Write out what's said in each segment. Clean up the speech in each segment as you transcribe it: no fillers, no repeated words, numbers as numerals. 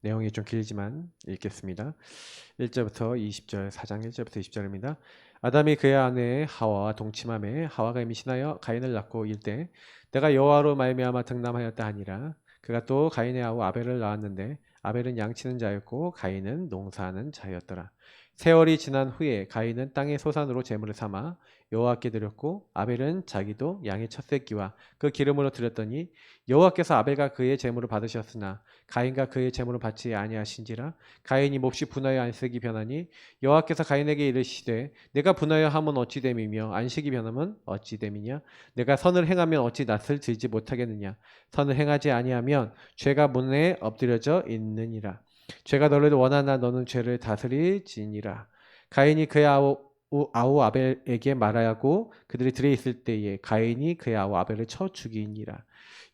내용이 좀 길지만 읽겠습니다. 1절부터 20절, 4장 1절부터 20절입니다. 아담이 그의 아내 하와와 동침하매 하와가 임신하여 가인을 낳고 일때 내가 여호와로 말미암아 득남하였다 하니라. 그가 또 가인의 아우 아벨을 낳았는데 아벨은 양치는 자였고 가인은 농사하는 자였더라. 세월이 지난 후에 가인은 땅의 소산으로 제물을 삼아 여호와께 드렸고 아벨은 자기도 양의 첫 새끼와 그 기름으로 드렸더니 여호와께서 아벨과 그의 제물을 받으셨으나 가인과 그의 제물을 받지 아니하신지라. 가인이 몹시 분하여 안식이 변하니 여호와께서 가인에게 이르시되 내가 분하여 함은 어찌 됨이며 안식이 변함은 어찌 됨이냐. 내가 선을 행하면 어찌 낯을 들지 못하겠느냐. 선을 행하지 아니하면 죄가 문에 엎드려져 있느니라. 죄가 너를 원하나 너는 죄를 다스리지니라. 가인이 그의 아우 아벨에게 말하고 그들이 들에 있을 때에 가인이 그의 아우 아벨을 쳐 죽이니라.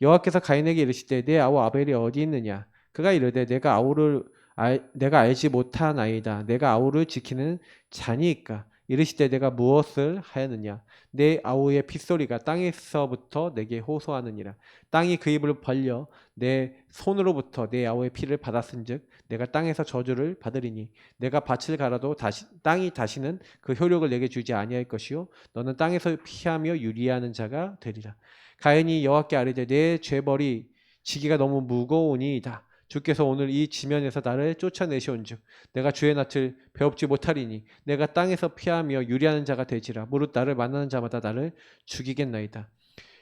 여호와께서 가인에게 이르시되 내 아우 아벨이 어디 있느냐. 그가 이르되 내가 알지 못하나이다. 내가 아우를 지키는 자니이까. 이르시되 내가 무엇을 하였느냐. 내 아우의 핏소리가 땅에서부터 내게 호소하느니라. 땅이 그 입을 벌려 내 손으로부터 내 아우의 피를 받았은즉 내가 땅에서 저주를 받으리니 내가 밭을 갈아도 땅이 다시는 그 효력을 내게 주지 아니할 것이요 너는 땅에서 피하며 유리하는 자가 되리라. 가인이 여호와께 아뢰되 내 죄벌이 지기가 너무 무거우니이다. 주께서 오늘 이 지면에서 나를 쫓아내시온즉 내가 주의 낯을 배웁지 못하리니 내가 땅에서 피하며 유리하는 자가 되지라. 무릇 나를 만나는 자마다 나를 죽이겠나이다.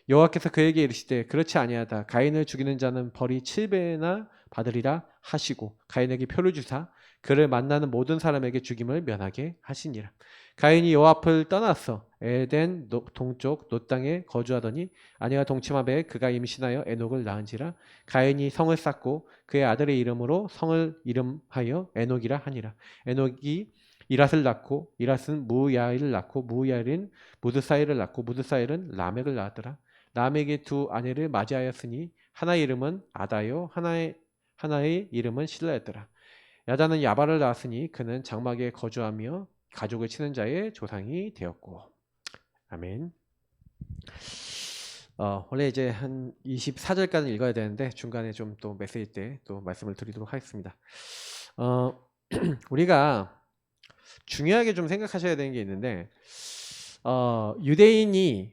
여호와께서 그에게 이르시되 그렇지 아니하다. 가인을 죽이는 자는 벌이 7배나 받으리라 하시고 가인에게 표를 주사 그를 만나는 모든 사람에게 죽임을 면하게 하시니라. 가인이 여호와 앞을 떠났어 에덴 동쪽 놋 땅에 거주하더니 아내와 동침하매 그가 임신하여 에녹을 낳은지라. 가인이 성을 쌓고 그의 아들의 이름으로 성을 이름하여 에녹이라 하니라. 에녹이 이랏을 낳고 이랏은 무야일을 낳고 무야일은 무드사일을 낳고 무드사일은 라멕을 낳았더라. 라멕의 두 아내를 맞이하였으니 하나의 이름은 아다요 하나의 이름은 실라였더라. 야다는 야발을 낳았으니 그는 장막에 거주하며 가족을 치는 자의 조상이 되었고. 아멘. 원래 이제 한 24절까지 읽어야 되는데 중간에 좀 또 메시지 때 또 말씀을 드리도록 하겠습니다. 우리가 중요하게 좀 생각하셔야 되는 게 있는데 유대인이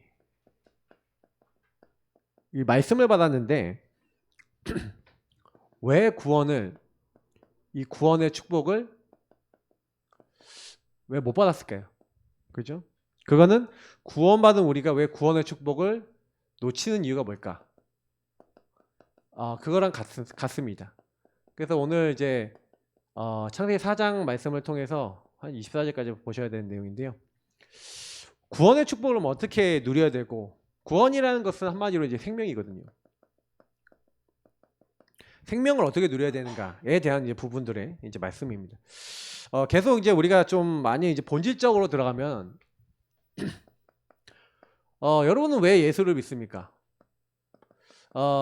이 말씀을 받았는데 왜 이 구원의 축복을 왜 못 받았을까요? 그죠? 그거는 구원받은 우리가 왜 구원의 축복을 놓치는 이유가 뭘까? 그거랑 같습니다. 그래서 오늘 이제 창세기 4장 말씀을 통해서 한 24절까지 보셔야 되는 내용인데요. 구원의 축복을 어떻게 누려야 되고 구원이라는 것은 한마디로 이제 생명이거든요. 생명을 어떻게 누려야 되는가에 대한 이제 부분들의 이제 말씀입니다. 계속 이제 우리가 좀 많이 이제 본질적으로 들어가면 여러분은 왜 예수를 믿습니까?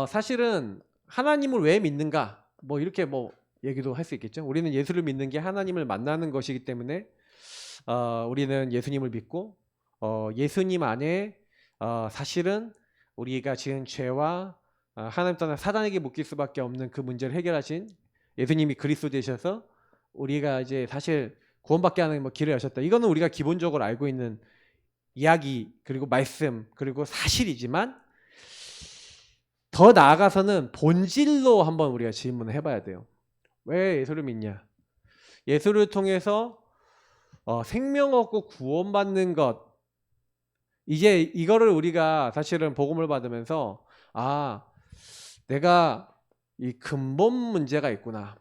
사실은 하나님을 왜 믿는가? 뭐 이렇게 뭐 얘기도 할 수 있겠죠. 우리는 예수를 믿는 게 하나님을 만나는 것이기 때문에 우리는 예수님을 믿고 예수님 안에 사실은 우리가 지은 죄와 하나님 떠나 사단에게 묶일 수밖에 없는 그 문제를 해결하신 예수님이 그리스도 되셔서 우리가 이제 사실 구원받게 하는 뭐 길을 여셨다. 이거는 우리가 기본적으로 알고 있는 이야기 그리고 말씀 그리고 사실이지만 더 나아가서는 본질로 한번 우리가 질문을 해봐야 돼요. 왜 예수를 믿냐? 예수를 통해서 생명 얻고 구원받는 것 이제 이거를 우리가 사실은 복음을 받으면서 내가 이 근본 문제가 있구나.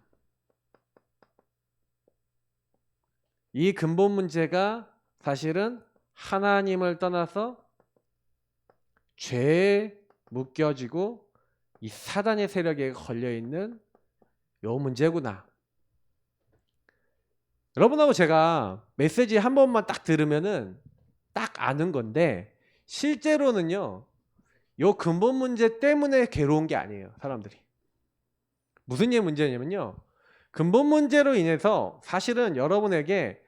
이 근본 문제가 사실은 하나님을 떠나서 죄에 묶여지고 이 사단의 세력에 걸려있는 요 문제구나. 여러분하고 제가 메시지 한 번만 딱 들으면은 딱 아는 건데 실제로는요 요 근본 문제 때문에 괴로운 게 아니에요. 사람들이 무슨 문제냐면요 근본 문제로 인해서 사실은 여러분에게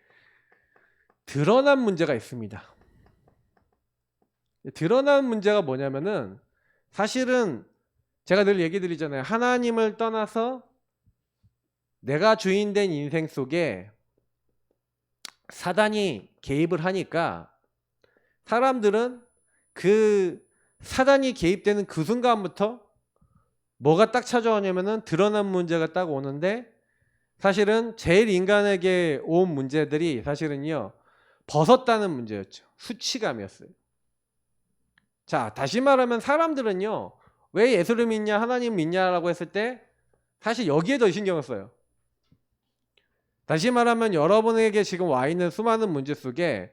드러난 문제가 있습니다. 드러난 문제가 뭐냐면은 사실은 제가 늘 얘기 드리잖아요. 하나님을 떠나서 내가 주인된 인생 속에 사단이 개입을 하니까 사람들은 그 사단이 개입되는 그 순간부터 뭐가 딱 찾아오냐면은 드러난 문제가 딱 오는데, 사실은 제일 인간에게 온 문제들이 사실은요, 벗었다는 문제였죠. 수치감이었어요. 자, 다시 말하면 사람들은요, 왜 예수를 믿냐, 하나님 믿냐라고 했을 때 사실 여기에 더 신경을 써요. 다시 말하면 여러분에게 지금 와 있는 수많은 문제 속에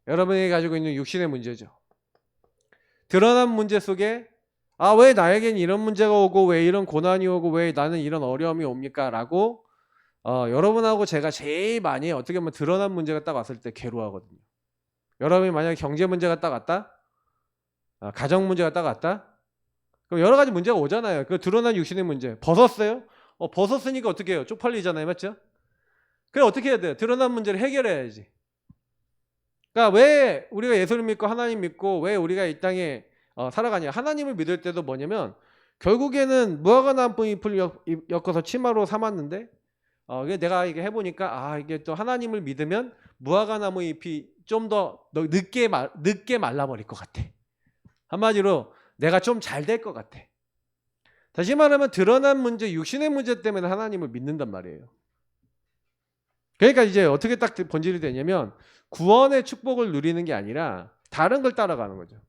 여러분이 가지고 있는 육신의 문제죠. 드러난 문제 속에 왜 나에겐 이런 문제가 오고 왜 이런 고난이 오고 왜 나는 이런 어려움이 옵니까? 라고 여러분하고 제가 제일 많이 어떻게 보면 드러난 문제가 딱 왔을 때 괴로워하거든요. 여러분이 만약에 경제 문제가 딱 왔다? 가정 문제가 딱 왔다? 그럼 여러 가지 문제가 오잖아요. 그 드러난 육신의 문제. 벗었어요? 벗었으니까 어떻게 해요? 쪽팔리잖아요. 맞죠? 그래 어떻게 해야 돼요? 드러난 문제를 해결해야지. 그러니까 왜 우리가 예수를 믿고 하나님 믿고 왜 우리가 이 땅에 살아가냐? 하나님을 믿을 때도 뭐냐면 결국에는 무화과 나무 잎을 엮어서 치마로 삼았는데 내가 이게 해보니까 이게 또 하나님을 믿으면 무화과 나무 잎이 좀 더 늦게 말라버릴 것 같아. 한마디로 내가 좀 잘 될 것 같아. 다시 말하면 드러난 문제, 육신의 문제 때문에 하나님을 믿는단 말이에요. 그러니까 이제 어떻게 딱 본질이 되냐면 구원의 축복을 누리는 게 아니라 다른 걸 따라가는 거죠.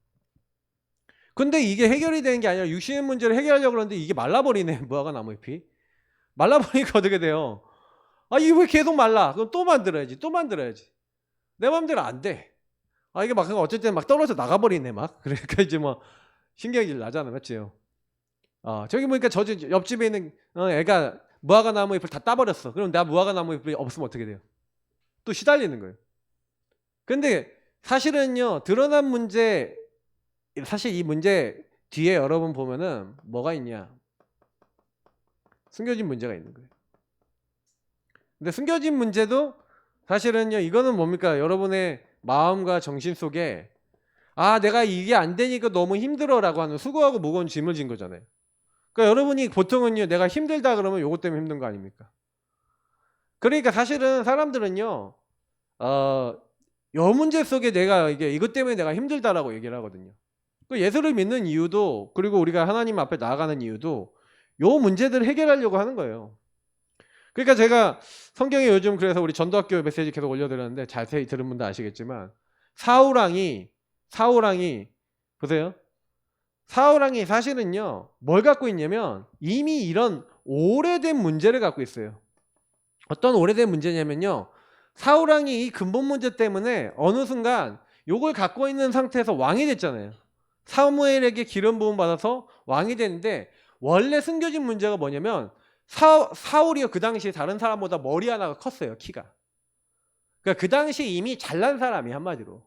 근데 이게 해결이 되는 게 아니라 육신의 문제를 해결하려고 그러는데 이게 말라버리네. 무화과 나무 잎이. 말라버리니까 어떻게 돼요? 이게 왜 계속 말라? 그럼 또 만들어야지. 또 만들어야지. 내 마음대로 안 돼. 이게 막 어쨌든 막 떨어져 나가버리네 막. 그러니까 이제 뭐 신경질 나잖아. 맞지요? 저기 보니까 저 옆집에 있는 애가 무화과 나무 잎을 다 따버렸어. 그럼 내가 무화과 나무 잎이 없으면 어떻게 돼요? 또 시달리는 거예요. 근데 사실은요, 드러난 문제, 사실 이 문제 뒤에 여러분 보면은 뭐가 있냐? 숨겨진 문제가 있는 거예요. 근데 숨겨진 문제도 사실은요, 이거는 뭡니까? 여러분의 마음과 정신 속에 내가 이게 안 되니까 너무 힘들어라고 하는 수고하고 무거운 짐을 진 거잖아요. 그러니까 여러분이 보통은요, 내가 힘들다 그러면 요것 때문에 힘든 거 아닙니까? 그러니까 사실은 사람들은요, 요 문제 속에 내가 이것 때문에 내가 힘들다라고 얘기를 하거든요. 예수를 믿는 이유도, 그리고 우리가 하나님 앞에 나아가는 이유도 요 문제들을 해결하려고 하는 거예요. 그러니까 제가 성경에 요즘 그래서 우리 전도학교 메시지 계속 올려드렸는데 자세히 들은 분도 아시겠지만 사울왕이 보세요. 사울왕이 사실은요 뭘 갖고 있냐면 이미 이런 오래된 문제를 갖고 있어요. 어떤 오래된 문제냐면요, 사울왕이 이 근본 문제 때문에 어느 순간 요걸 갖고 있는 상태에서 왕이 됐잖아요. 사무엘에게 기름 부음 받아서 왕이 됐는데 원래 숨겨진 문제가 뭐냐면 사울이요 그 당시에 다른 사람보다 머리 하나가 컸어요. 키가. 그러니까 그 당시에 이미 잘난 사람이 한마디로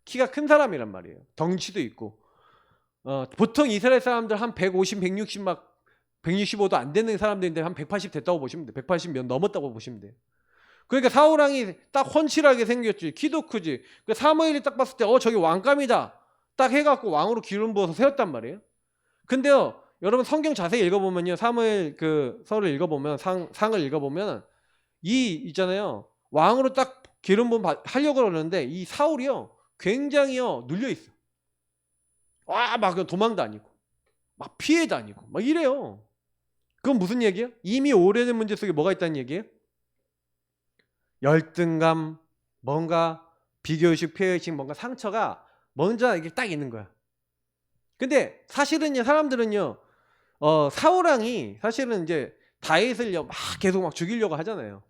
키가 큰 사람이란 말이에요. 덩치도 있고 보통 이스라엘 사람들 한 150, 160 막 165도 안 되는 사람들인데 한 180 됐다고 보시면 돼요. 180 몇 넘었다고 보시면 돼요. 그러니까 사울왕이 딱 훤칠하게 생겼지. 키도 크지. 그러니까 사무엘이 딱 봤을 때 저기 왕감이다 딱 해갖고 왕으로 기름 부어서 세웠단 말이에요. 근데요 여러분 성경 자세히 읽어보면요, 사무엘 그 서를 읽어보면 상을 읽어보면 있잖아요, 왕으로 딱 기름 부음 하려고 그러는데 이 사울이요 굉장히요 눌려있어. 막 도망 다니고 막 피해 다니고 막 이래요. 그건 무슨 얘기예요? 이미 오래된 문제 속에 뭐가 있다는 얘기예요? 열등감, 뭔가 비교의식, 폐의식, 뭔가 상처가 먼저 이게 딱 있는 거야. 근데 사실은요, 사람들은요, 사울왕이 사실은 이제 다윗을요, 막 계속 막 죽이려고 하잖아요.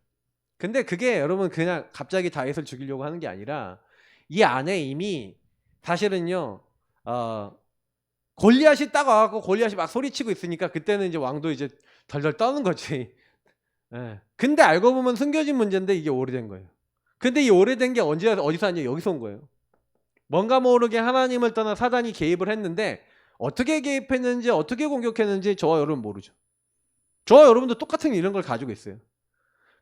근데 그게 여러분 그냥 갑자기 다윗을 죽이려고 하는 게 아니라 이 안에 이미 사실은요, 골리앗이 딱 와갖고 골리앗이 막 소리치고 있으니까 그때는 이제 왕도 이제 덜덜 떠는 거지. 예. 근데 알고 보면 숨겨진 문제인데 이게 오래된 거예요. 근데 이 오래된 게 어디서 왔냐? 여기서 온 거예요. 뭔가 모르게 하나님을 떠나 사단이 개입을 했는데 어떻게 개입했는지 어떻게 공격했는지 저와 여러분 모르죠. 저와 여러분도 똑같은 이런 걸 가지고 있어요.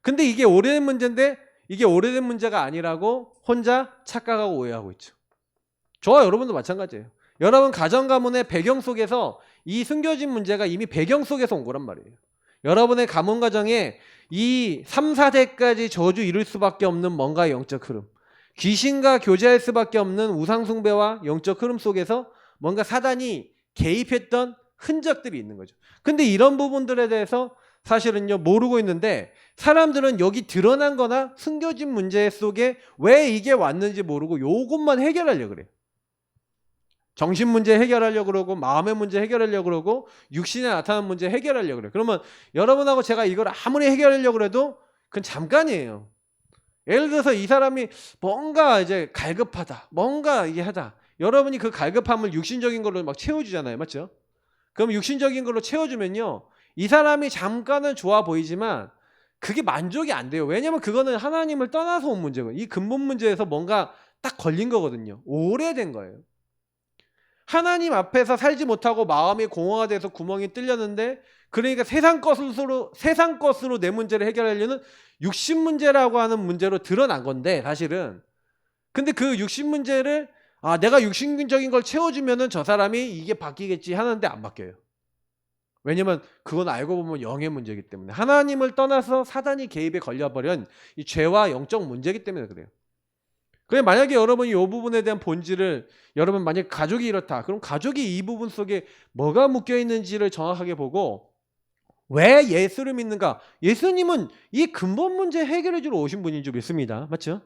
근데 이게 오래된 문제인데 이게 오래된 문제가 아니라고 혼자 착각하고 오해하고 있죠. 저와 여러분도 마찬가지예요. 여러분 가정 가문의 배경 속에서 이 숨겨진 문제가 이미 배경 속에서 온 거란 말이에요. 여러분의 가문 가정에 이 3, 4대까지 저주 이룰 수밖에 없는 뭔가 영적 흐름, 귀신과 교제할 수밖에 없는 우상숭배와 영적 흐름 속에서 뭔가 사단이 개입했던 흔적들이 있는 거죠. 근데 이런 부분들에 대해서 사실은요 모르고 있는데, 사람들은 여기 드러난 거나 숨겨진 문제 속에 왜 이게 왔는지 모르고 요것만 해결하려고 그래요. 정신 문제 해결하려고 그러고, 마음의 문제 해결하려고 그러고, 육신에 나타나는 문제 해결하려고 그래요. 그러면 여러분하고 제가 이걸 아무리 해결하려고 해도 그건 잠깐이에요. 예를 들어서 이 사람이 뭔가 이제 갈급하다, 뭔가 이게 하다, 여러분이 그 갈급함을 육신적인 걸로 막 채워주잖아요. 맞죠? 그럼 육신적인 걸로 채워주면요, 이 사람이 잠깐은 좋아 보이지만 그게 만족이 안 돼요. 왜냐면 그거는 하나님을 떠나서 온 문제고, 이 근본 문제에서 뭔가 딱 걸린 거거든요. 오래된 거예요. 하나님 앞에서 살지 못하고 마음이 공허가 돼서 구멍이 뚫렸는데, 그러니까 세상 것으로 내 문제를 해결하려는 육신 문제라고 하는 문제로 드러난 건데, 사실은. 근데 그 육신 문제를 내가 육신적인 걸 채워주면은 저 사람이 이게 바뀌겠지 하는데 안 바뀌어요. 왜냐면 그건 알고 보면 영의 문제이기 때문에, 하나님을 떠나서 사단이 개입에 걸려버린 이 죄와 영적 문제이기 때문에 그래요. 그래, 만약에 여러분이 이 부분에 대한 본질을, 여러분 만약에 가족이 이렇다, 그럼 가족이 이 부분 속에 뭐가 묶여 있는지를 정확하게 보고, 왜 예수를 믿는가? 예수님은 이 근본 문제 해결해 주러 오신 분인 줄 믿습니다. 맞죠?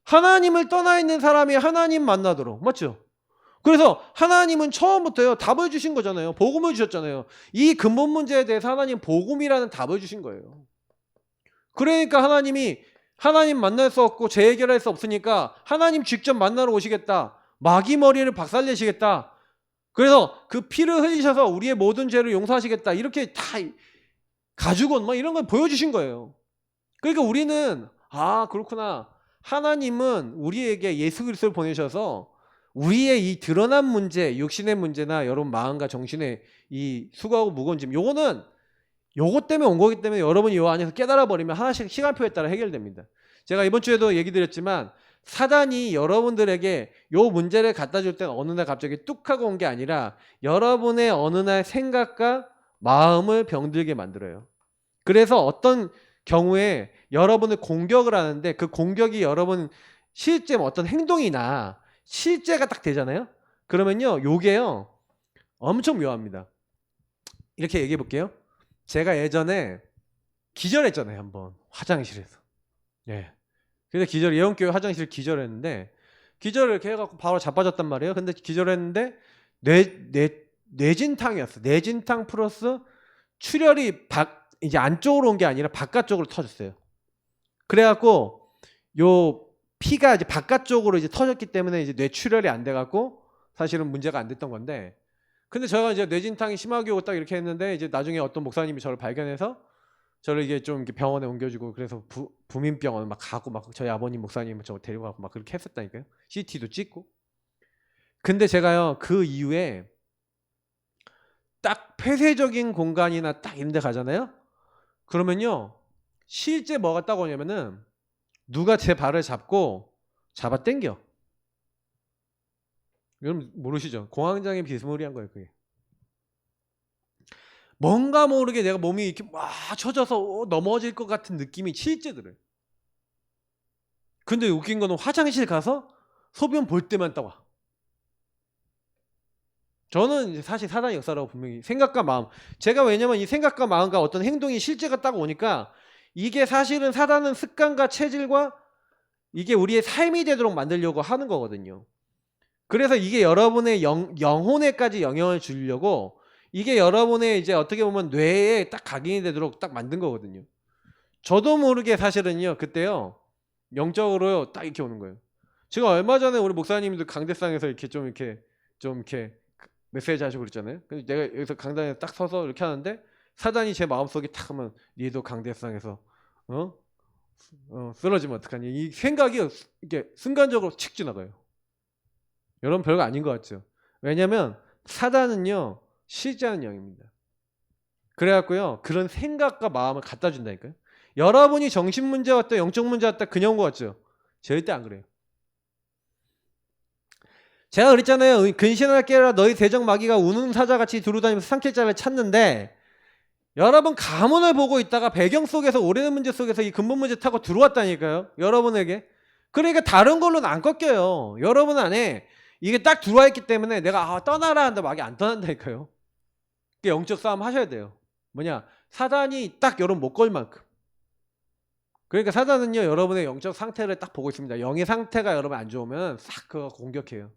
하나님을 떠나 있는 사람이 하나님 만나도록, 맞죠? 그래서 하나님은 처음부터요 답을 주신 거잖아요. 복음을 주셨잖아요. 이 근본 문제에 대해서 하나님 복음이라는 답을 주신 거예요. 그러니까 하나님이, 하나님 만날 수 없고 죄 해결할 수 없으니까 하나님 직접 만나러 오시겠다, 마귀 머리를 박살내시겠다, 그래서 그 피를 흘리셔서 우리의 모든 죄를 용서하시겠다, 이렇게 다 가죽옷 막 이런 걸 보여주신 거예요. 그러니까 우리는 그렇구나, 하나님은 우리에게 예수 그리스도를 보내셔서 우리의 이 드러난 문제, 육신의 문제나 여러분 마음과 정신의 이 수고하고 무거운 짐, 요거는 요것 때문에 온 거기 때문에 여러분이 요 안에서 깨달아 버리면 하나씩 시간표에 따라 해결됩니다. 제가 이번 주에도 얘기 드렸지만, 사단이 여러분들에게 요 문제를 갖다 줄 때는 어느 날 갑자기 뚝 하고 온 게 아니라 여러분의 어느 날 생각과 마음을 병들게 만들어요. 그래서 어떤 경우에 여러분을 공격을 하는데, 그 공격이 여러분 실제 어떤 행동이나 실제가 딱 되잖아요. 그러면요 요게요 엄청 묘합니다. 이렇게 얘기해 볼게요. 제가 예전에 기절했잖아요, 한번 화장실에서. 예. 그래서 예원교회 화장실 기절했는데, 기절을 이렇게 해갖고 바로 자빠졌단 말이에요. 근데 기절했는데 뇌진탕이었어. 뇌진탕 플러스 출혈이 이제 안쪽으로 온 게 아니라 바깥쪽으로 터졌어요. 그래갖고 요 피가 이제 바깥쪽으로 이제 터졌기 때문에 이제 뇌출혈이 안 돼갖고 사실은 문제가 안 됐던 건데, 근데 제가 이제 뇌진탕이 심하게 오고 딱 이렇게 했는데, 이제 나중에 어떤 목사님이 저를 발견해서 저를 이게 좀 이렇게 병원에 옮겨주고, 그래서 부민병원 막 가고, 막 저희 아버님 목사님 저 데리고 가고 막 그렇게 했었다니까요. CT도 찍고. 근데 제가요 그 이후에 딱 폐쇄적인 공간이나 딱 이런 데 가잖아요. 그러면요 실제 뭐가 딱 오냐면은, 누가 제 발을 잡아 당겨. 여러분 모르시죠? 공황장애 비스무리한 거예요, 그게. 뭔가 모르게 내가 몸이 이렇게 막 쳐져서 넘어질 것 같은 느낌이 실제 들어요. 근데 웃긴 거는 화장실 가서 소변 볼 때만 딱 와. 저는 이제 사실 사단의 역사라고 분명히, 생각과 마음, 제가 왜냐면 이 생각과 마음과 어떤 행동이 실제가 딱 오니까, 이게 사실은 사단은 습관과 체질과 이게 우리의 삶이 되도록 만들려고 하는 거거든요. 그래서 이게 여러분의 영혼에까지 영향을 주려고, 이게 여러분의 이제 어떻게 보면 뇌에 딱 각인이 되도록 딱 만든 거거든요. 저도 모르게 사실은요 그때요 영적으로 딱 이렇게 오는 거예요. 제가 얼마 전에 우리 목사님들 강대상에서 이렇게 좀 이렇게 메시지 하시고 그랬잖아요. 그래서 내가 여기서 강당에 딱 서서 이렇게 하는데, 사단이 제 마음속에 탁 하면, 니도 강대상에서 쓰러지면 어떡하니, 이 생각이 이렇게 순간적으로 칙 지나가요. 여러분 별거 아닌 것 같죠? 왜냐면 사단은요 실제하는 영입니다. 그래갖고요 그런 생각과 마음을 갖다 준다니까요. 여러분이 정신 문제 왔다, 영적 문제 왔다 그냥 온 것 같죠? 절대 안 그래요. 제가 그랬잖아요. 근신할 깨라 너희 대적 마귀가 우는 사자같이 두루다니면서 상킬자를 찾는데 여러분 가문을 보고 있다가 배경 속에서 오래된 문제 속에서 이 근본 문제 타고 들어왔다니까요. 여러분에게. 그러니까 다른 걸로는 안 꺾여요. 여러분 안에 이게 딱 들어와 있기 때문에 내가 떠나라 한다 마귀 안 떠난다니까요. 영적 싸움 하셔야 돼요. 뭐냐? 사단이 딱 여러분 못 걸 만큼. 그러니까 사단은요 여러분의 영적 상태를 딱 보고 있습니다. 영의 상태가 여러분 안 좋으면 싹 그거 공격해요.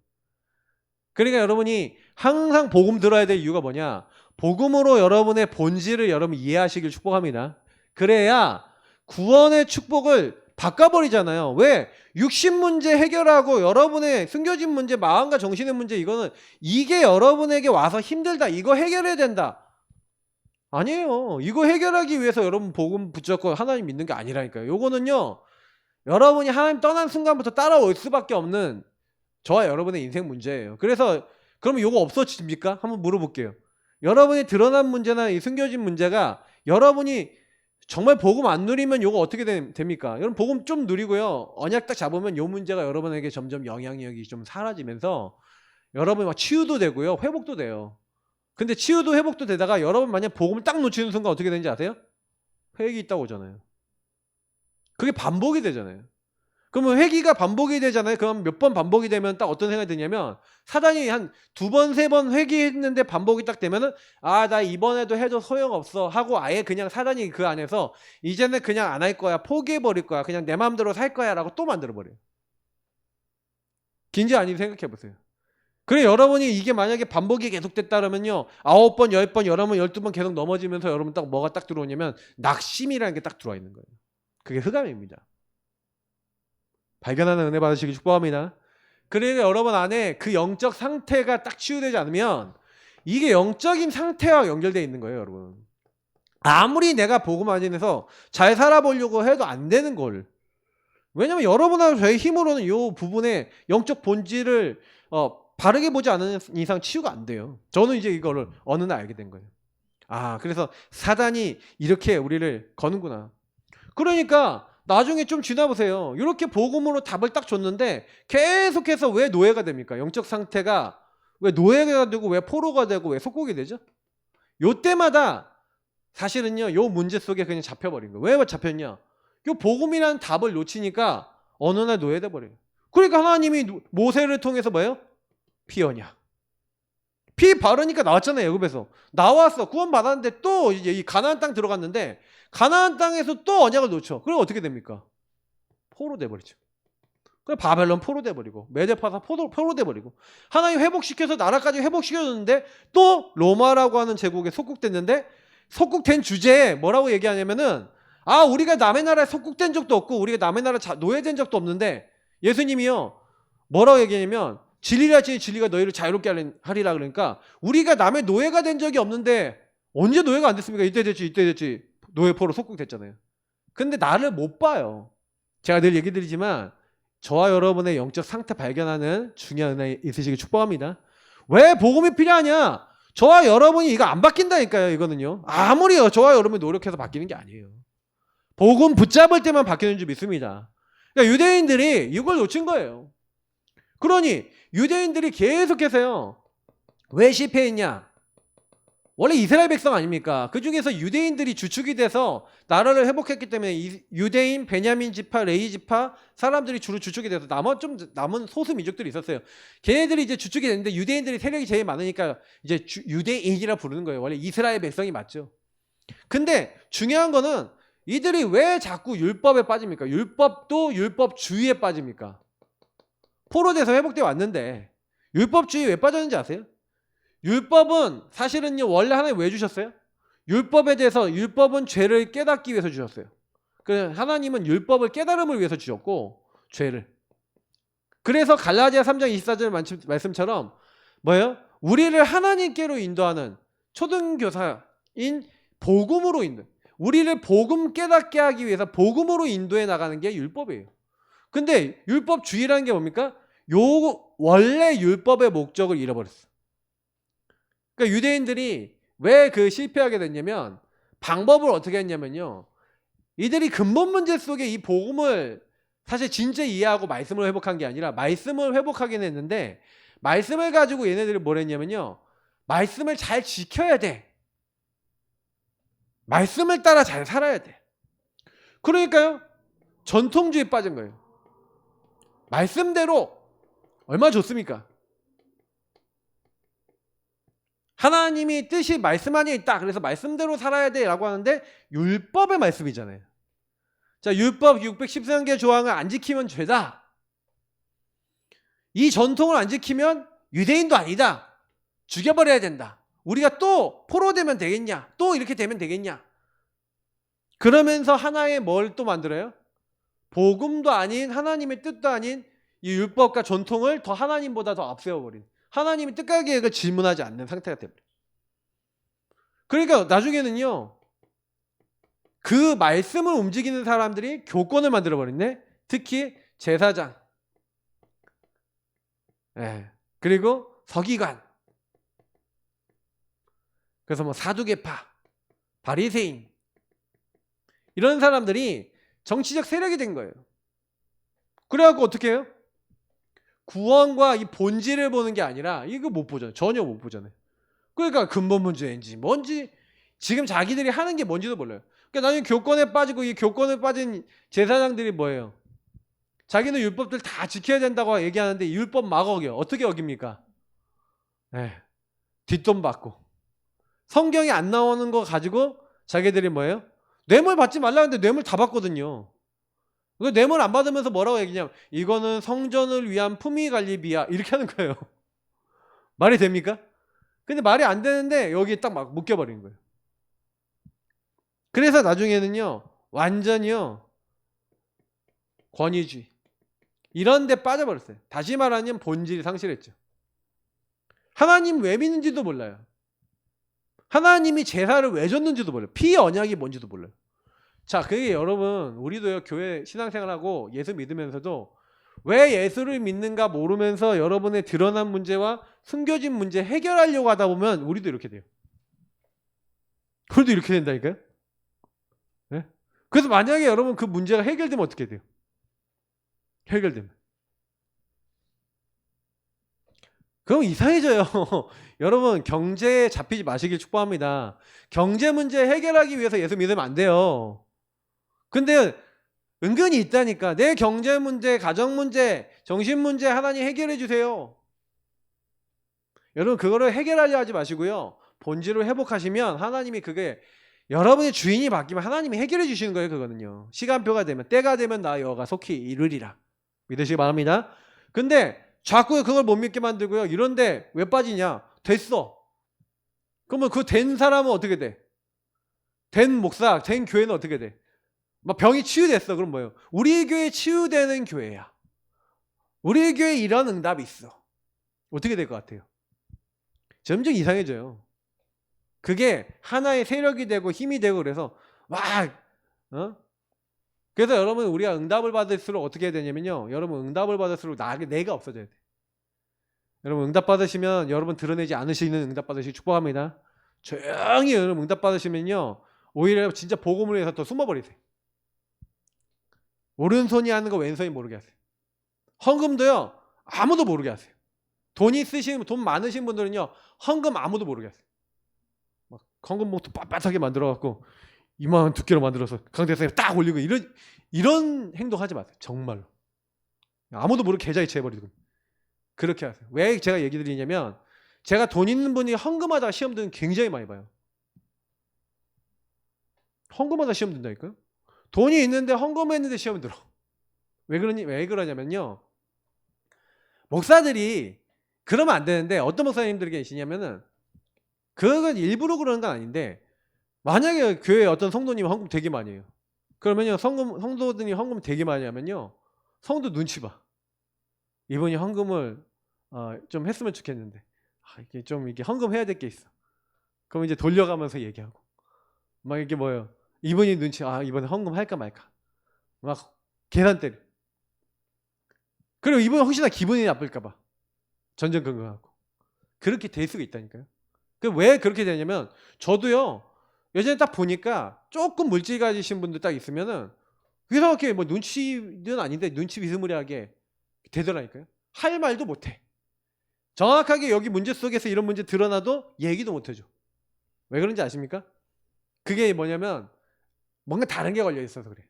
그러니까 여러분이 항상 복음 들어야 될 이유가 뭐냐? 복음으로 여러분의 본질을 여러분 이해하시길 축복합니다. 그래야 구원의 축복을 바꿔버리잖아요. 왜? 육신 문제 해결하고 여러분의 숨겨진 문제, 마음과 정신의 문제 이거는 이게 여러분에게 와서 힘들다. 이거 해결해야 된다. 아니에요. 이거 해결하기 위해서 여러분 복음 붙잡고 하나님 믿는 게 아니라니까요. 요거는요. 여러분이 하나님 떠난 순간부터 따라올 수밖에 없는 저와 여러분의 인생 문제예요. 그래서 그러면 요거 없어집니까? 한번 물어볼게요. 여러분이 드러난 문제나 이 숨겨진 문제가 여러분이 정말 복음 안 누리면 요거 어떻게 됩니까? 여러분 복음 좀 누리고요. 언약 딱 잡으면 요 문제가 여러분에게 점점 영향력이 좀 사라지면서 여러분이 막 치유도 되고요. 회복도 돼요. 근데 치유도 회복도 되다가 여러분 만약 복음을 딱 놓치는 순간 어떻게 되는지 아세요? 회개가 있다고 오잖아요. 그게 반복이 되잖아요. 그러면 회기가 반복이 되잖아요. 그럼 몇 번 반복이 되면 딱 어떤 생각이 드냐면 사단이 한 두 번, 세 번 회기했는데 반복이 딱 되면은 나 이번에도 해도 소용없어 하고 아예 그냥 사단이 그 안에서 이제는 그냥 안 할 거야. 포기해버릴 거야. 그냥 내 마음대로 살 거야 라고 또 만들어버려요. 긴지 아닌지 생각해 보세요. 그래 여러분이 이게 만약에 반복이 계속됐다 그러면요 9번, 10번, 여러분 12번 계속 넘어지면서 여러분 딱 뭐가 딱 들어오냐면 낙심이라는 게 딱 들어와 있는 거예요. 그게 흑암입니다. 발견하는 은혜 받으시기 축복합니다. 그러니까 여러분 안에 그 영적 상태가 딱 치유되지 않으면 이게 영적인 상태와 연결되어 있는 거예요. 여러분 아무리 내가 복음 안에서 잘 살아보려고 해도 안 되는 걸. 왜냐면 여러분하고 저의 힘으로는 이 부분에 영적 본질을 바르게 보지 않는 이상 치유가 안 돼요. 저는 이제 이거를 어느 날 알게 된 거예요. 그래서 사단이 이렇게 우리를 거는구나. 그러니까 나중에 좀 지나보세요. 이렇게 복음으로 답을 딱 줬는데 계속해서 왜 노예가 됩니까? 영적 상태가 왜 노예가 되고 왜 포로가 되고 왜 속국이 되죠? 요때마다 사실은요 요 문제 속에 그냥 잡혀버린 거예요. 왜 잡혔냐? 요 복음이라는 답을 놓치니까 어느 날 노예돼 버려요. 그러니까 하나님이 모세를 통해서 뭐예요? 피 언약. 피 바르니까 나왔잖아요. 애굽에서 나왔어. 구원 받았는데 또 이제 이 가나안 땅 들어갔는데 가나안 땅에서 또 언약을 놓쳐. 그럼 어떻게 됩니까? 포로 돼버리죠. 그럼 바벨론 포로 돼버리고 메데파사 포로 돼버리고 하나님 회복시켜서 나라까지 회복시켜줬는데 또 로마라고 하는 제국에 속국됐는데 속국된 주제에 뭐라고 얘기하냐면은 우리가 남의 나라에 속국된 적도 없고 우리가 남의 나라에 노예된 적도 없는데 예수님이요 뭐라고 얘기하냐면 진리라 진리가 너희를 자유롭게 하리라 그러니까 우리가 남의 노예가 된 적이 없는데 언제 노예가 안 됐습니까? 이때 됐지 노예포로 속국됐잖아요. 근데 나를 못 봐요. 제가 늘 얘기 드리지만 저와 여러분의 영적 상태 발견하는 중요한 은혜 있으시길 축복합니다. 왜 복음이 필요하냐? 저와 여러분이 이거 안 바뀐다니까요. 이거는요 아무리 저와 여러분이 노력해서 바뀌는 게 아니에요. 복음 붙잡을 때만 바뀌는 줄 믿습니다. 그러니까 유대인들이 이걸 놓친 거예요. 그러니 유대인들이 계속해서요 왜 실패했냐? 원래 이스라엘 백성 아닙니까? 그 중에서 유대인들이 주축이 돼서 나라를 회복했기 때문에 유대인, 베냐민 지파, 레위 지파 사람들이 주로 주축이 돼서 남은 소수 민족들이 있었어요. 걔네들이 이제 주축이 됐는데 유대인들이 세력이 제일 많으니까 이제 유대인이라 부르는 거예요. 원래 이스라엘 백성이 맞죠. 근데 중요한 거는 이들이 왜 자꾸 율법에 빠집니까? 율법도 율법주의에 빠집니까? 포로돼서 회복돼 왔는데 율법주의 왜 빠졌는지 아세요? 율법은 사실은요 원래 하나님 왜 주셨어요? 율법에 대해서 율법은 죄를 깨닫기 위해서 주셨어요. 그래서 하나님은 율법을 깨달음을 위해서 주셨고 죄를. 그래서 갈라디아 3장 24절 말씀처럼 뭐예요? 우리를 하나님께로 인도하는 초등교사인 복음으로 인도. 우리를 복음 깨닫게 하기 위해서 복음으로 인도해 나가는 게 율법이에요. 근데 율법주의라는 게 뭡니까? 원래 율법의 목적을 잃어버렸어. 그러니까 유대인들이 왜 그 실패하게 됐냐면 방법을 어떻게 했냐면요. 이들이 근본 문제 속에 이 복음을 사실 진짜 이해하고 말씀을 회복한 게 아니라 말씀을 회복하긴 했는데 말씀을 가지고 얘네들이 뭘 했냐면요. 말씀을 잘 지켜야 돼. 말씀을 따라 잘 살아야 돼. 그러니까요. 전통주의에 빠진 거예요. 말씀대로 얼마나 좋습니까? 하나님이 뜻이 말씀 안에 있다. 그래서 말씀대로 살아야 돼 라고 하는데 율법의 말씀이잖아요. 자, 율법 613개 조항을 안 지키면 죄다. 이 전통을 안 지키면 유대인도 아니다. 죽여버려야 된다. 우리가 또 포로되면 되겠냐? 또 이렇게 되면 되겠냐? 그러면서 하나의 뭘 또 만들어요? 복음도 아닌 하나님의 뜻도 아닌 이 율법과 전통을 더 하나님보다 더 앞세워버린, 하나님의 뜻과 계획을 질문하지 않는 상태가 됩니다. 그러니까 나중에는요, 그 말씀을 움직이는 사람들이 교권을 만들어버렸네. 특히 제사장, 그리고 서기관, 그래서 뭐 사두개파, 바리새인, 이런 사람들이 정치적 세력이 된 거예요. 그래갖고 어떻게 해요? 구원과 이 본질을 보는 게 아니라 이거 못 보잖아요. 전혀 못 보잖아요. 그러니까 근본 문제인지 뭔지 지금 자기들이 하는 게 뭔지도 몰라요. 그러니까 나중에 교권에 빠지고, 이 교권에 빠진 제사장들이 뭐예요? 자기는 율법들 다 지켜야 된다고 얘기하는데 율법 막 어겨. 어떻게 어깁니까? 뒷돈 받고. 성경이 안 나오는 거 가지고 자기들이 뭐예요? 뇌물 받지 말라는데 뇌물 다 받거든요. 뇌물 안 받으면서 뭐라고 얘기냐면 이거는 성전을 위한 품위 관리비야, 이렇게 하는 거예요. 말이 됩니까? 근데 말이 안 되는데 여기에 딱 막 묶여버린 거예요. 그래서 나중에는요, 완전히요, 권위주의 이런 데 빠져버렸어요. 다시 말하면 본질이 상실했죠. 하나님 왜 믿는지도 몰라요. 하나님이 제사를 왜 줬는지도 몰라요. 피 언약이 뭔지도 몰라요. 자, 그게 여러분, 우리도요, 교회 신앙생활하고 예수 믿으면서도 왜 예수를 믿는가 모르면서 여러분의 드러난 문제와 숨겨진 문제 해결하려고 하다 보면 우리도 이렇게 돼요. 우리도 이렇게 된다니까요. 네? 그래서 만약에 여러분 그 문제가 해결되면 어떻게 돼요? 해결되면 그럼 이상해져요. 여러분, 경제에 잡히지 마시길 축복합니다. 경제 문제 해결하기 위해서 예수 믿으면 안 돼요. 근데 은근히 있다니까. 내 경제 문제, 가정 문제, 정신 문제 하나님 해결해 주세요. 여러분, 그거를 해결하려 하지 마시고요. 본질을 회복하시면 하나님이 그게 여러분의 주인이 바뀌면 하나님이 해결해 주시는 거예요. 그거는요. 시간표가 되면, 때가 되면 나 여호와가 속히 이르리라. 믿으시기 바랍니다. 근데 자꾸 그걸 못 믿게 만들고요. 이런데 왜 빠지냐? 됐어. 그러면 그 된 사람은 어떻게 돼? 된 목사, 된 교회는 어떻게 돼? 막 병이 치유됐어. 그럼 뭐예요? 우리 교회 치유되는 교회야. 우리 교회에 이런 응답이 있어. 어떻게 될 것 같아요? 점점 이상해져요. 그게 하나의 세력이 되고 힘이 되고 그래서 그래서 여러분, 우리가 응답을 받을수록 어떻게 해야 되냐면요. 여러분, 응답을 받을수록 내가 없어져야 돼. 여러분, 응답 받으시면 여러분 드러내지 않으시는 응답 받으시기 축복합니다. 조용히 여러분 응답 받으시면요, 오히려 진짜 복음을 위해서 더 숨어버리세요. 오른손이 하는 거 왼손이 모르게 하세요. 헌금도요, 아무도 모르게 하세요. 돈 많으신 분들은요, 헌금 아무도 모르게 하세요. 막 헌금 봉투 빳빳하게 만들어갖고 이만 두께로 만들어서 강대상에 딱 올리고 이런 행동 하지 마세요. 정말로. 아무도 모르게 계좌 이체해버리고 그렇게 하세요. 왜 제가 얘기 드리냐면, 제가 돈 있는 분이 헌금하다가 시험 드는 굉장히 많이 봐요. 헌금하다 시험 든다니까요. 돈이 있는데 헌금했는데 시험이 들어. 왜 그러냐면요, 목사들이 그러면 안 되는데, 어떤 목사님들이 계시냐면은, 그건 일부러 그러는 건 아닌데, 만약에 교회에 어떤 성도님이 헌금 되게 많이 해요. 그러면요, 성도들이 헌금 되게 많이 하면요, 성도 눈치 봐. 이분이 헌금을 좀 했으면 좋겠는데, 이게 좀 이게 헌금해야 될 게 있어. 그럼 이제 돌려가면서 얘기하고, 막 이게 뭐예요? 이분이 눈치, 이번에 헌금 할까 말까, 막 계산 때려. 그리고 이분은 혹시나 기분이 나쁠까봐 전전긍긍하고 그렇게 될 수가 있다니까요. 왜 그렇게 되냐면, 저도요, 예전에 딱 보니까 조금 물질 가지신 분들 딱 있으면은 이상하게 뭐 눈치는 아닌데 눈치 비스무리하게 되더라니까요. 할 말도 못해. 정확하게 여기 문제 속에서 이런 문제 드러나도 얘기도 못해줘. 왜 그런지 아십니까? 그게 뭐냐면 뭔가 다른 게 걸려 있어서 그래.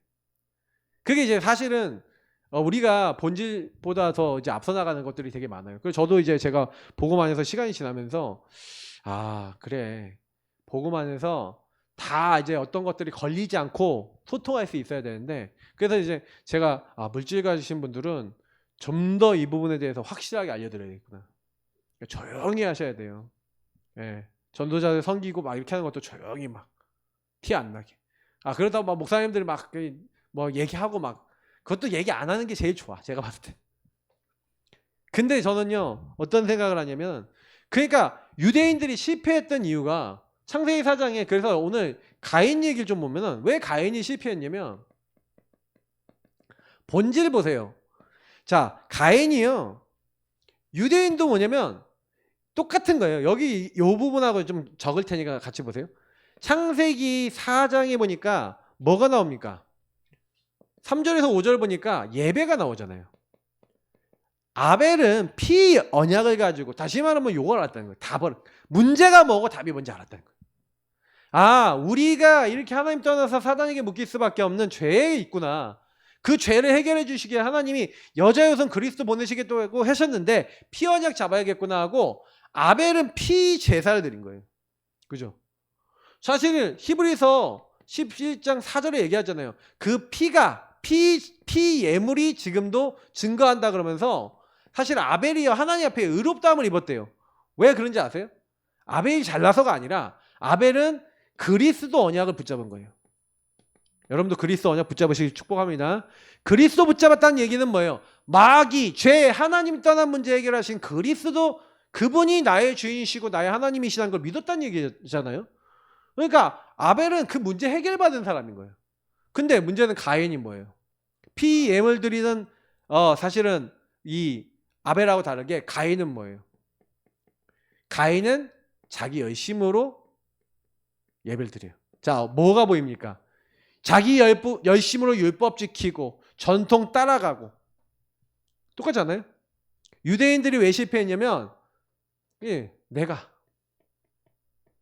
그게 이제 사실은 우리가 본질보다 더 이제 앞서 나가는 것들이 되게 많아요. 그래서 저도 이제 제가 보고만해서 시간이 지나면서 아 그래 보고만해서 다 이제 어떤 것들이 걸리지 않고 소통할 수 있어야 되는데, 그래서 이제 제가 물질 가지신 분들은 좀 더 이 부분에 대해서 확실하게 알려드려야겠구나. 조용히 하셔야 돼요. 예. 전도자들 섬기고 막 이렇게 하는 것도 조용히 막 티 안 나게. 그러다가 막 목사님들이 막 뭐 얘기하고 막 그것도 얘기 안 하는 게 제일 좋아. 제가 봤을 때. 근데 저는요 어떤 생각을 하냐면, 그러니까 유대인들이 실패했던 이유가 창세기 4장에, 그래서 오늘 가인 얘기를 좀 보면은 왜 가인이 실패했냐면 본질 보세요. 자, 가인이요 유대인도 뭐냐면 똑같은 거예요. 여기 이 부분하고 좀 적을 테니까 같이 보세요. 창세기 4장에 보니까 뭐가 나옵니까? 3절에서 5절 보니까 예배가 나오잖아요. 아벨은 피 언약을 가지고, 다시 말하면 요걸 알았다는 거예요. 답을. 문제가 뭐고 답이 뭔지 알았다는 거예요. 우리가 이렇게 하나님 떠나서 사단에게 묶일 수밖에 없는 죄에 있구나. 그 죄를 해결해 주시기에 하나님이 여자여성 그리스도 보내시겠다고 하셨는데 피 언약 잡아야겠구나 하고 아벨은 피 제사를 드린 거예요. 그죠? 사실 히브리서 17장 4절에 얘기하잖아요. 그 피가 피 예물이 지금도 증거한다 그러면서 사실 아벨이요 하나님 앞에 의롭다함을 입었대요. 왜 그런지 아세요? 아벨이 잘나서가 아니라 아벨은 그리스도 언약을 붙잡은 거예요. 여러분도 그리스도 언약 붙잡으시길 축복합니다. 그리스도 붙잡았다는 얘기는 뭐예요? 마귀, 죄, 하나님 떠난 문제 해결하신 그리스도, 그분이 나의 주인이시고 나의 하나님이시라는 걸 믿었다는 얘기잖아요. 그러니까 아벨은 그 문제 해결받은 사람인 거예요. 근데 문제는 가인이 뭐예요? 피 예물 드리는 사실은 이 아벨하고 다르게 가인은 뭐예요? 가인은 자기 열심으로 예배를 드려요. 자, 뭐가 보입니까? 자기 열심으로 율법 지키고 전통 따라가고 똑같잖아요. 유대인들이 왜 실패했냐면 내가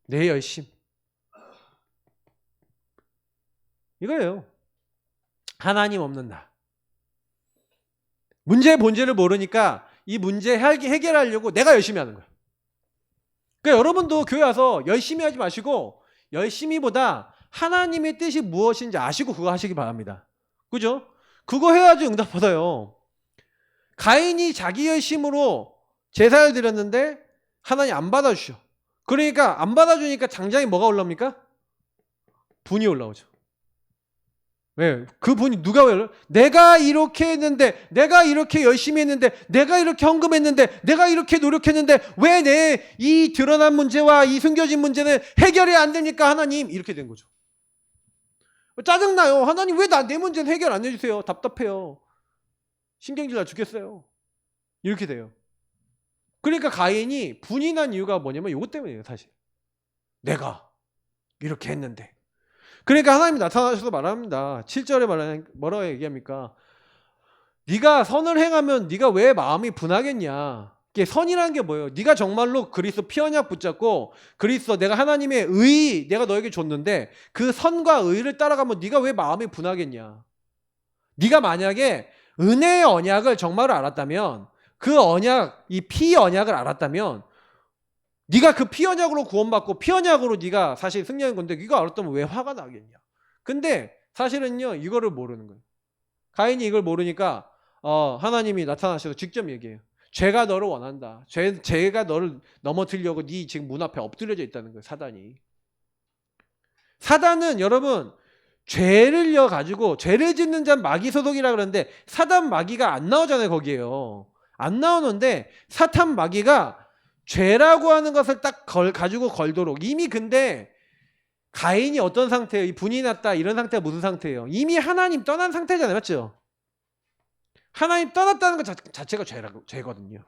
내 열심 이거예요. 하나님 없는 나. 문제의 본질을 모르니까 이 문제 해결하려고 내가 열심히 하는 거야. 그러니까 여러분도 교회 와서 열심히 하지 마시고 열심히보다 하나님의 뜻이 무엇인지 아시고 그거 하시기 바랍니다. 그죠? 그거 해야지 응답 받아요. 가인이 자기 열심으로 제사를 드렸는데 하나님 안 받아주셔. 그러니까 안 받아주니까 당장에 뭐가 올라옵니까? 분이 올라오죠. 왜? 그 분이 누가 올라요? 내가 이렇게 했는데, 내가 이렇게 열심히 했는데, 내가 이렇게 헌금했는데, 내가 이렇게 노력했는데 왜 내 이 드러난 문제와 이 숨겨진 문제는 해결이 안 됩니까 하나님? 이렇게 된 거죠. 짜증나요. 하나님 왜 내 문제는 해결 안 해주세요? 답답해요. 신경질 나 죽겠어요. 이렇게 돼요. 그러니까 가인이 분이 난 이유가 뭐냐면 이것 때문이에요. 사실 내가 이렇게 했는데. 그러니까 하나님이 나타나셔서 말합니다. 7절에 뭐라고 얘기합니까? 네가 선을 행하면 네가 왜 마음이 분하겠냐. 이게 선이라는 게 뭐예요? 네가 정말로 그리스도 피 언약 붙잡고 그리스도 내가 하나님의 의 내가 너에게 줬는데 그 선과 의를 따라가면 네가 왜 마음이 분하겠냐. 네가 만약에 은혜의 언약을 정말로 알았다면, 그 언약, 이 피 언약을 알았다면 네가 그 피 언약으로 구원받고 피 언약으로 네가 사실 승리한 건데 이거 알았다면 왜 화가 나겠냐. 근데 사실은요 이거를 모르는 거예요. 가인이 이걸 모르니까 하나님이 나타나셔서 직접 얘기해요. 죄가 너를 원한다. 죄가 너를 넘어뜨리려고 네 지금 문 앞에 엎드려져 있다는 거예요. 사단이. 사단은 여러분 죄를 가지고 죄를 짓는 자는 마귀 소속이라 그러는데 사단 마귀가 안 나오잖아요. 거기에요. 안 나오는데 사탄 마귀가 죄라고 하는 것을 딱 가지고 걸도록 이미, 근데 가인이 어떤 상태예요? 이 분이 났다 이런 상태가 무슨 상태예요? 이미 하나님 떠난 상태잖아요. 맞죠? 하나님 떠났다는 것 자체가 죄거든요.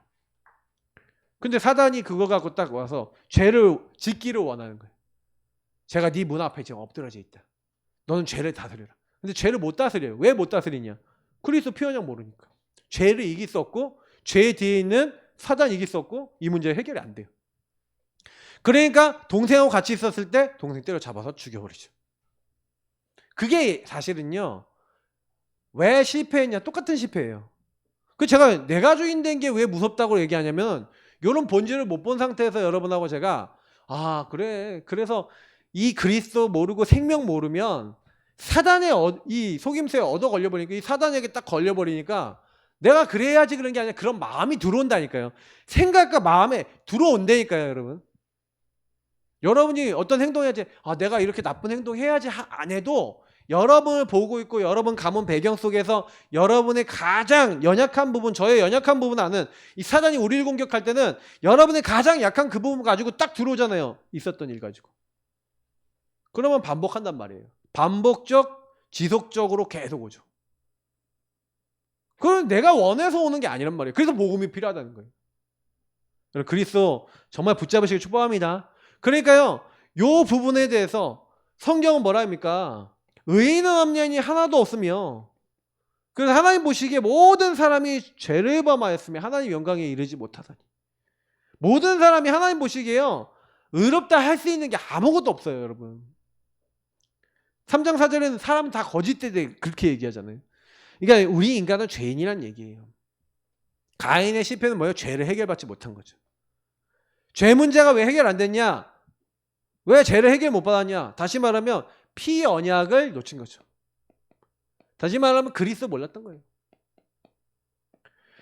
근데 사단이 그거 갖고 딱 와서 죄를 짓기를 원하는 거예요. 제가 네 문 앞에 지금 엎드려져 있다. 너는 죄를 다스려라. 근데 죄를 못 다스려요. 왜 못 다스리냐? 그리스도 피 언약 모르니까. 죄를 이길 수 없고 죄 뒤에 있는 사단이 이길 수 없고 이 문제 해결이 안 돼요. 그러니까 동생하고 같이 있었을 때 동생 때려잡아서 죽여버리죠. 그게 사실은요. 왜 실패했냐? 똑같은 실패예요. 그 제가 내가 주인된 게 왜 무섭다고 얘기하냐면 이런 본질을 못 본 상태에서 여러분하고 제가 아 그래 그래서 이 그리스도 모르고 생명 모르면 사단의 이 속임수에 얻어 걸려버리니까 이 사단에게 딱 걸려버리니까 내가 그래야지 그런 게 아니라 그런 마음이 들어온다니까요. 생각과 마음에 들어온다니까요. 여러분. 여러분이 어떤 행동해야지 아 내가 이렇게 나쁜 행동 해야지 안 해도 여러분을 보고 있고 여러분 가문 배경 속에서 여러분의 가장 연약한 부분 저의 연약한 부분 아는 이 사단이 우리를 공격할 때는 여러분의 가장 약한 그 부분 가지고 딱 들어오잖아요. 있었던 일 가지고. 그러면 반복한단 말이에요. 반복적 지속적으로 계속 오죠. 그건 내가 원해서 오는 게 아니란 말이에요. 그래서 복음이 필요하다는 거예요. 그리스도 정말 붙잡으시길 축복합니다. 그러니까요. 요 부분에 대해서 성경은 뭐라 합니까? 의인은 없냐니 하나도 없으며 그래서 하나님 보시기에 모든 사람이 죄를 범하였으며 하나님 영광에 이르지 못하다니. 모든 사람이 하나님 보시기에요. 의롭다 할 수 있는 게 아무것도 없어요. 여러분. 3장 4절에는 사람은 다 거짓되대 그렇게 얘기하잖아요. 그러니까 우리 인간은 죄인이란 얘기예요. 가인의 실패는 뭐예요? 죄를 해결받지 못한 거죠. 죄 문제가 왜 해결 안 됐냐? 왜 죄를 해결 못 받았냐? 다시 말하면 피 언약을 놓친 거죠. 다시 말하면 그리스도 몰랐던 거예요.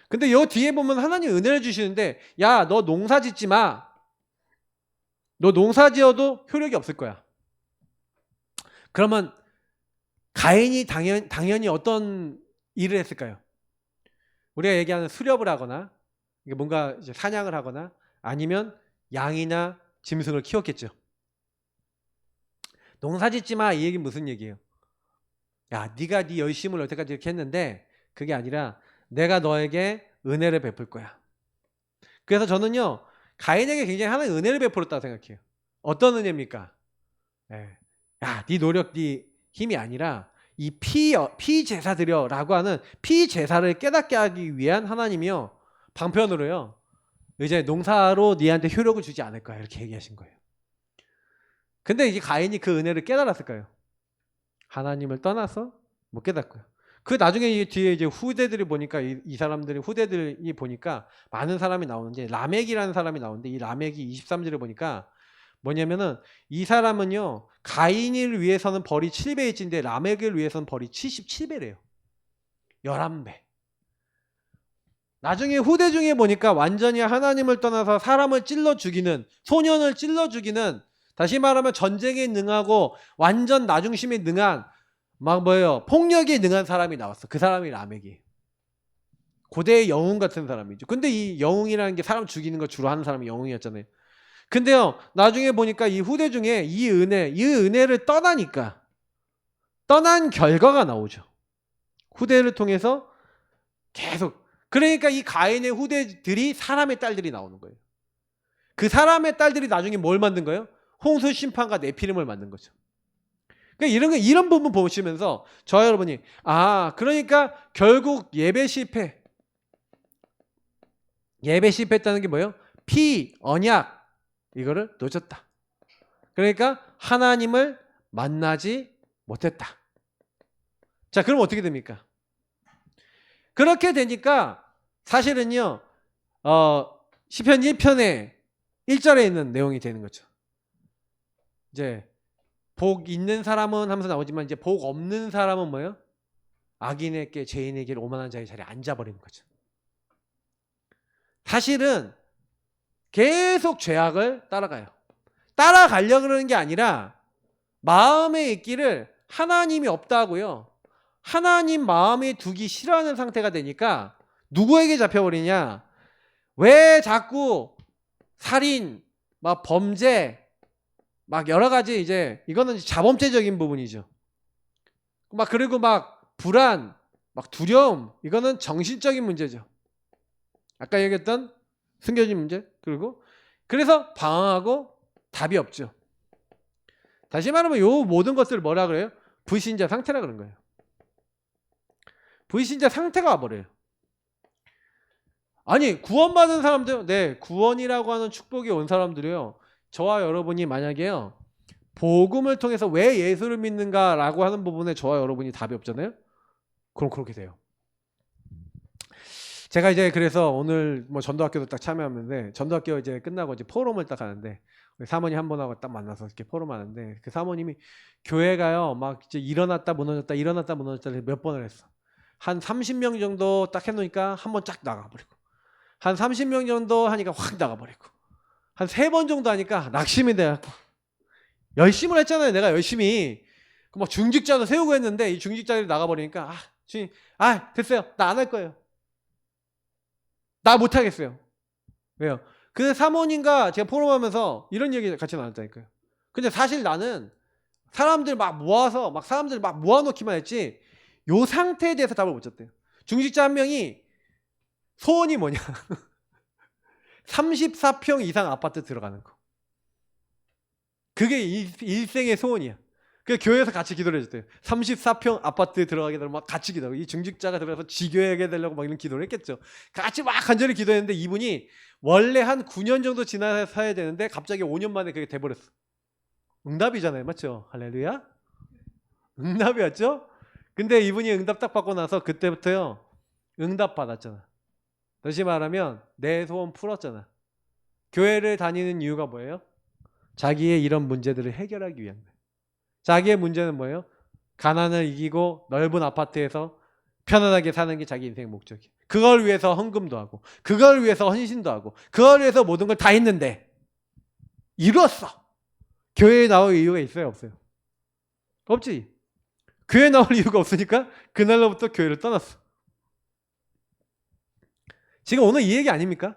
근데 요 뒤에 보면 하나님 은혜를 주시는데 야, 너 농사 짓지 마. 너 농사 지어도 효력이 없을 거야. 그러면 가인이 당연히 어떤 일을 했을까요? 우리가 얘기하는 수렵을 하거나 뭔가 이제 사냥을 하거나 아니면 양이나 짐승을 키웠겠죠. 농사 짓지 마 이 얘기는 무슨 얘기예요? 야, 네가 네 열심을 여태까지 이렇게 했는데 그게 아니라 내가 너에게 은혜를 베풀 거야. 그래서 저는요 가인에게 굉장히 하나님 은혜를 베풀었다고 생각해요. 어떤 은혜입니까? 네. 야, 네 노력, 네 힘이 아니라 이 피 제사 드려라고 하는 피 제사를 깨닫게 하기 위한 하나님이요 방편으로요 이제 농사로 네한테 효력을 주지 않을 거야 이렇게 얘기하신 거예요. 근데 이제 가인이 그 은혜를 깨달았을까요? 하나님을 떠나서 못 깨닫고요. 그 나중에 뒤에 이제 후대들이 보니까 이 사람들이 후대들이 보니까 많은 사람이 나오는데 라멕이라는 사람이 나오는데 이 라멕이 23절에 보니까 뭐냐면은 이 사람은요 가인을 위해서는 벌이 7배일진데 라멕을 위해서는 벌이 77배래요. 11배. 나중에 후대 중에 보니까 완전히 하나님을 떠나서 사람을 찔러 죽이는 소년을 찔러 죽이는 다시 말하면 전쟁에 능하고 완전 나중심에 능한 막 뭐예요 폭력에 능한 사람이 나왔어. 그 사람이 라멕이 고대의 영웅 같은 사람이죠. 근데 이 영웅이라는 게 사람 죽이는 거 주로 하는 사람이 영웅이었잖아요. 근데요 나중에 보니까 이 후대 중에 이 은혜를 떠나니까 떠난 결과가 나오죠. 후대를 통해서 계속 그러니까 이 가인의 후대들이 사람의 딸들이 나오는 거예요. 그 사람의 딸들이 나중에 뭘 만든 거예요? 홍수 심판과 네피림을 만든 거죠. 그러니까 이런 부분 보시면서 저 여러분이 그러니까 결국 예배 실패했다는 게 뭐예요? 피 언약 이거를 놓쳤다. 그러니까 하나님을 만나지 못했다. 자, 그럼 어떻게 됩니까? 그렇게 되니까 사실은요 시편 1편에 1절에 있는 내용이 되는 거죠. 이제 복 있는 사람은 하면서 나오지만 이제 복 없는 사람은 뭐예요? 악인에게 죄인에게 오만한 자의 자리에 앉아버리는 거죠. 사실은 계속 죄악을 따라가요. 따라가려고 그러는 게 아니라 마음에 있기를 하나님이 없다고요. 하나님 마음에 두기 싫어하는 상태가 되니까 누구에게 잡혀버리냐? 왜 자꾸 살인, 막 범죄, 막 여러 가지 이제 이거는 자범죄적인 부분이죠. 막 그리고 막 불안, 막 두려움 이거는 정신적인 문제죠. 아까 얘기했던 숨겨진 문제 그리고 그래서 방황하고 답이 없죠. 다시 말하면 요 모든 것들을 뭐라 그래요? 불신자 상태라 그런 거예요. 불신자 상태가 와버려요. 아니 구원받은 사람들, 네, 구원이라고 하는 축복이 온 사람들이요, 저와 여러분이 만약에요 복음을 통해서 왜 예수를 믿는가라고 하는 부분에 저와 여러분이 답이 없잖아요. 그럼 그렇게 돼요. 제가 이제 그래서 오늘 뭐 전도학교도 딱 참여하는데, 전도학교 이제 끝나고 이제 포럼을 딱 하는데, 사모님 한 분하고 딱 만나서 이렇게 포럼 하는데, 그 사모님이 교회가요 막 이제 일어났다 무너졌다 일어났다 무너졌다 몇 번을 했어. 한 30명 정도 딱 해놓으니까 한 번 쫙 나가버리고, 한 30명 정도 하니까 확 나가버리고, 한 3번 정도 하니까 낙심이 돼갖고, 열심을 했잖아요. 내가 열심히 막 중직자도 세우고 했는데, 이 중직자들이 나가버리니까, 주님, 됐어요. 나 안 할 거예요. 나 못하겠어요. 왜요? 그 사모님과 제가 포럼하면서 이런 얘기 같이 나눴다니까요. 근데 사실 나는 사람들 막 모아서 막 사람들 막 모아놓기만 했지, 요 상태에 대해서 답을 못 줬대요. 중직자 한 명이 소원이 뭐냐? 34평 이상 아파트 들어가는 거. 그게 일생의 소원이야. 그 교회에서 같이 기도를 해줬대요. 34평 아파트에 들어가게 되면 막 같이 기도하고, 이 중직자가 들어가서 지교하게 되려고 막 이런 기도를 했겠죠. 같이 막 간절히 기도했는데, 이분이 원래 한 9년 정도 지나서 해야 되는데 갑자기 5년 만에 그게 돼버렸어. 응답이잖아요. 맞죠? 할렐루야? 응답이었죠? 근데 이분이 응답 딱 받고 나서 그때부터요 응답 받았잖아. 다시 말하면 내 소원 풀었잖아. 교회를 다니는 이유가 뭐예요? 자기의 이런 문제들을 해결하기 위한 거예요. 자기의 문제는 뭐예요? 가난을 이기고 넓은 아파트에서 편안하게 사는 게 자기 인생의 목적이에요. 그걸 위해서 헌금도 하고, 그걸 위해서 헌신도 하고, 그걸 위해서 모든 걸 다 했는데 이뤘어. 교회에 나올 이유가 있어요? 없어요? 없지. 교회에 나올 이유가 없으니까 그날로부터 교회를 떠났어. 지금 오늘 이 얘기 아닙니까?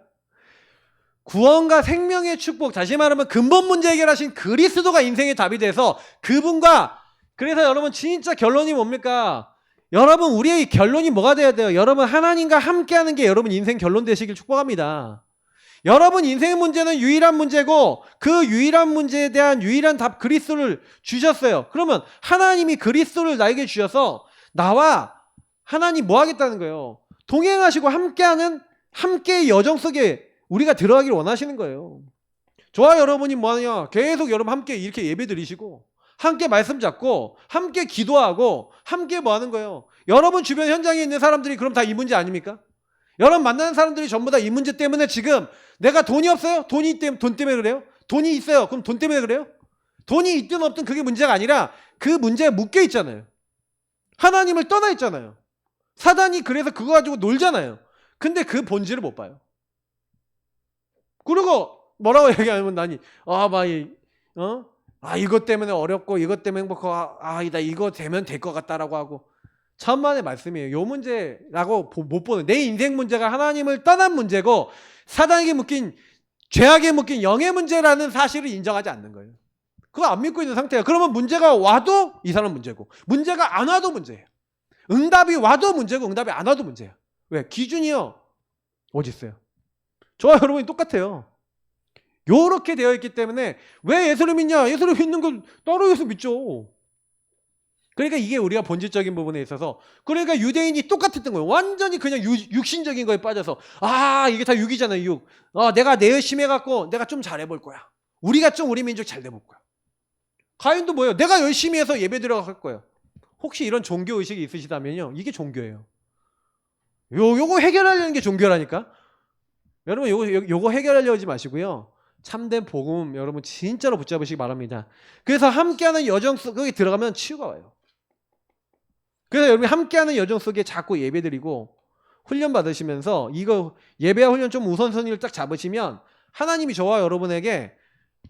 구원과 생명의 축복, 다시 말하면 근본 문제 해결하신 그리스도가 인생의 답이 돼서 그분과, 그래서 여러분 진짜 결론이 뭡니까? 여러분 우리의 결론이 뭐가 돼야 돼요? 여러분 하나님과 함께하는 게 여러분 인생 결론 되시길 축복합니다. 여러분 인생의 문제는 유일한 문제고, 그 유일한 문제에 대한 유일한 답 그리스도를 주셨어요. 그러면 하나님이 그리스도를 나에게 주셔서 나와 하나님 뭐 하겠다는 거예요? 동행하시고 함께하는, 함께의 여정 속에 우리가 들어가기를 원하시는 거예요. 저와 여러분이 뭐하냐? 계속 여러분 함께 이렇게 예배 드리시고, 함께 말씀 잡고, 함께 기도하고, 함께 뭐 하는 거예요? 여러분 주변 현장에 있는 사람들이 그럼 다 이 문제 아닙니까? 여러분 만나는 사람들이 전부 다 이 문제 때문에, 지금 내가 돈이 없어요? 돈 때문에 그래요? 돈이 있어요? 그럼 돈 때문에 그래요? 돈이 있든 없든 그게 문제가 아니라 그 문제에 묶여 있잖아요. 하나님을 떠나 있잖아요. 사단이 그래서 그거 가지고 놀잖아요. 근데 그 본질을 못 봐요. 그리고 뭐라고 얘기하면 나니, 이것 때문에 어렵고 이것 때문에 행복하고, 나 이거 되면 될 것 같다라고 하고, 천만의 말씀이에요. 요 문제라고 못 보는, 내 인생 문제가 하나님을 떠난 문제고 사단에게 묶인, 죄악에 묶인 영의 문제라는 사실을 인정하지 않는 거예요. 그거 안 믿고 있는 상태예요. 그러면 문제가 와도 이 사람 문제고, 문제가 안 와도 문제예요. 응답이 와도 문제고 응답이 안 와도 문제예요. 왜? 기준이요 어디 있어요? 저와 여러분이 똑같아요. 요렇게 되어 있기 때문에 왜 예수를 믿냐? 예수를 믿는 건 따로 예수 믿죠. 그러니까 이게 우리가 본질적인 부분에 있어서, 그러니까 유대인이 똑같았던 거예요. 완전히 그냥 육신적인 거에 빠져서, 이게 다 육이잖아요. 육. 내가 내 열심히 해갖고 내가 좀 잘해볼 거야. 우리가 좀 우리 민족 잘 돼볼 거야. 가인도 뭐예요? 내가 열심히 해서 예배 드려갈 거예요. 혹시 이런 종교 의식이 있으시다면요, 이게 종교예요. 요거 해결하려는 게 종교라니까. 여러분 요거 해결하려고 하지 마시고요, 참된 복음 여러분 진짜로 붙잡으시기 바랍니다. 그래서 함께하는 여정 속에 들어가면 치유가 와요. 그래서 여러분이 함께하는 여정 속에 자꾸 예배드리고 훈련 받으시면서, 이거 예배와 훈련 좀 우선순위를 딱 잡으시면 하나님이 저와 여러분에게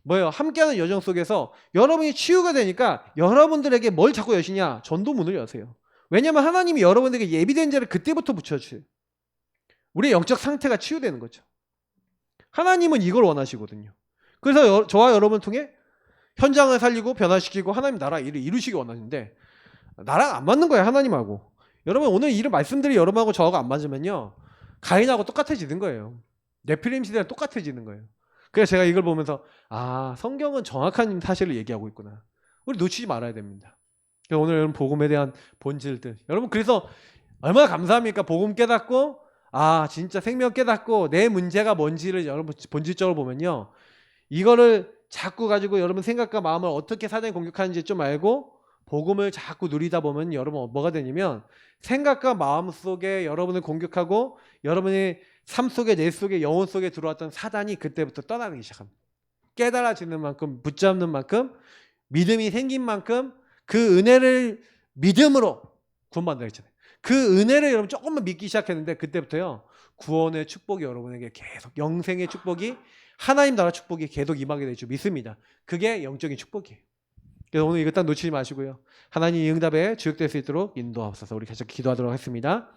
뭐예요? 함께하는 여정 속에서 여러분이 치유가 되니까 여러분들에게 뭘 자꾸 여시냐? 전도문을 여세요. 왜냐하면 하나님이 여러분에게 예비된 자를 그때부터 붙여주세요. 우리의 영적 상태가 치유되는 거죠. 하나님은 이걸 원하시거든요. 그래서 저와 여러분을 통해 현장을 살리고 변화시키고 하나님 나라 일을 이루시기 원하는데, 나랑 안 맞는 거예요, 하나님하고. 여러분 오늘 이런 말씀들이 여러분하고 저하고 안 맞으면요, 가인하고 똑같아지는 거예요. 네피림 시대랑 똑같아지는 거예요. 그래서 제가 이걸 보면서 성경은 정확한 사실을 얘기하고 있구나. 우리 놓치지 말아야 됩니다. 오늘 여러분 복음에 대한 본질들, 여러분 그래서 얼마나 감사합니까? 복음 깨닫고 아, 진짜 생명 깨닫고 내 문제가 뭔지를 여러분 본질적으로 보면요. 이거를 자꾸 가지고 여러분 생각과 마음을 어떻게 사단이 공격하는지 좀 알고 복음을 자꾸 누리다 보면 여러분 뭐가 되냐면 생각과 마음 속에 여러분을 공격하고 여러분의 삶 속에 내 속에 영혼 속에 들어왔던 사단이 그때부터 떠나기 시작합니다. 깨달아지는 만큼 붙잡는 만큼 믿음이 생긴 만큼 그 은혜를 믿음으로 구원받는다 했잖아요. 그 은혜를 여러분 조금만 믿기 시작했는데 그때부터요. 구원의 축복이 여러분에게 계속 영생의 축복이 하나님 나라 축복이 계속 임하게 될 줄 믿습니다. 그게 영적인 축복이에요. 그래서 오늘 이거 딱 놓치지 마시고요. 하나님 이 응답에 주역될 수 있도록 인도하옵소서. 우리 계속 기도하도록 하겠습니다.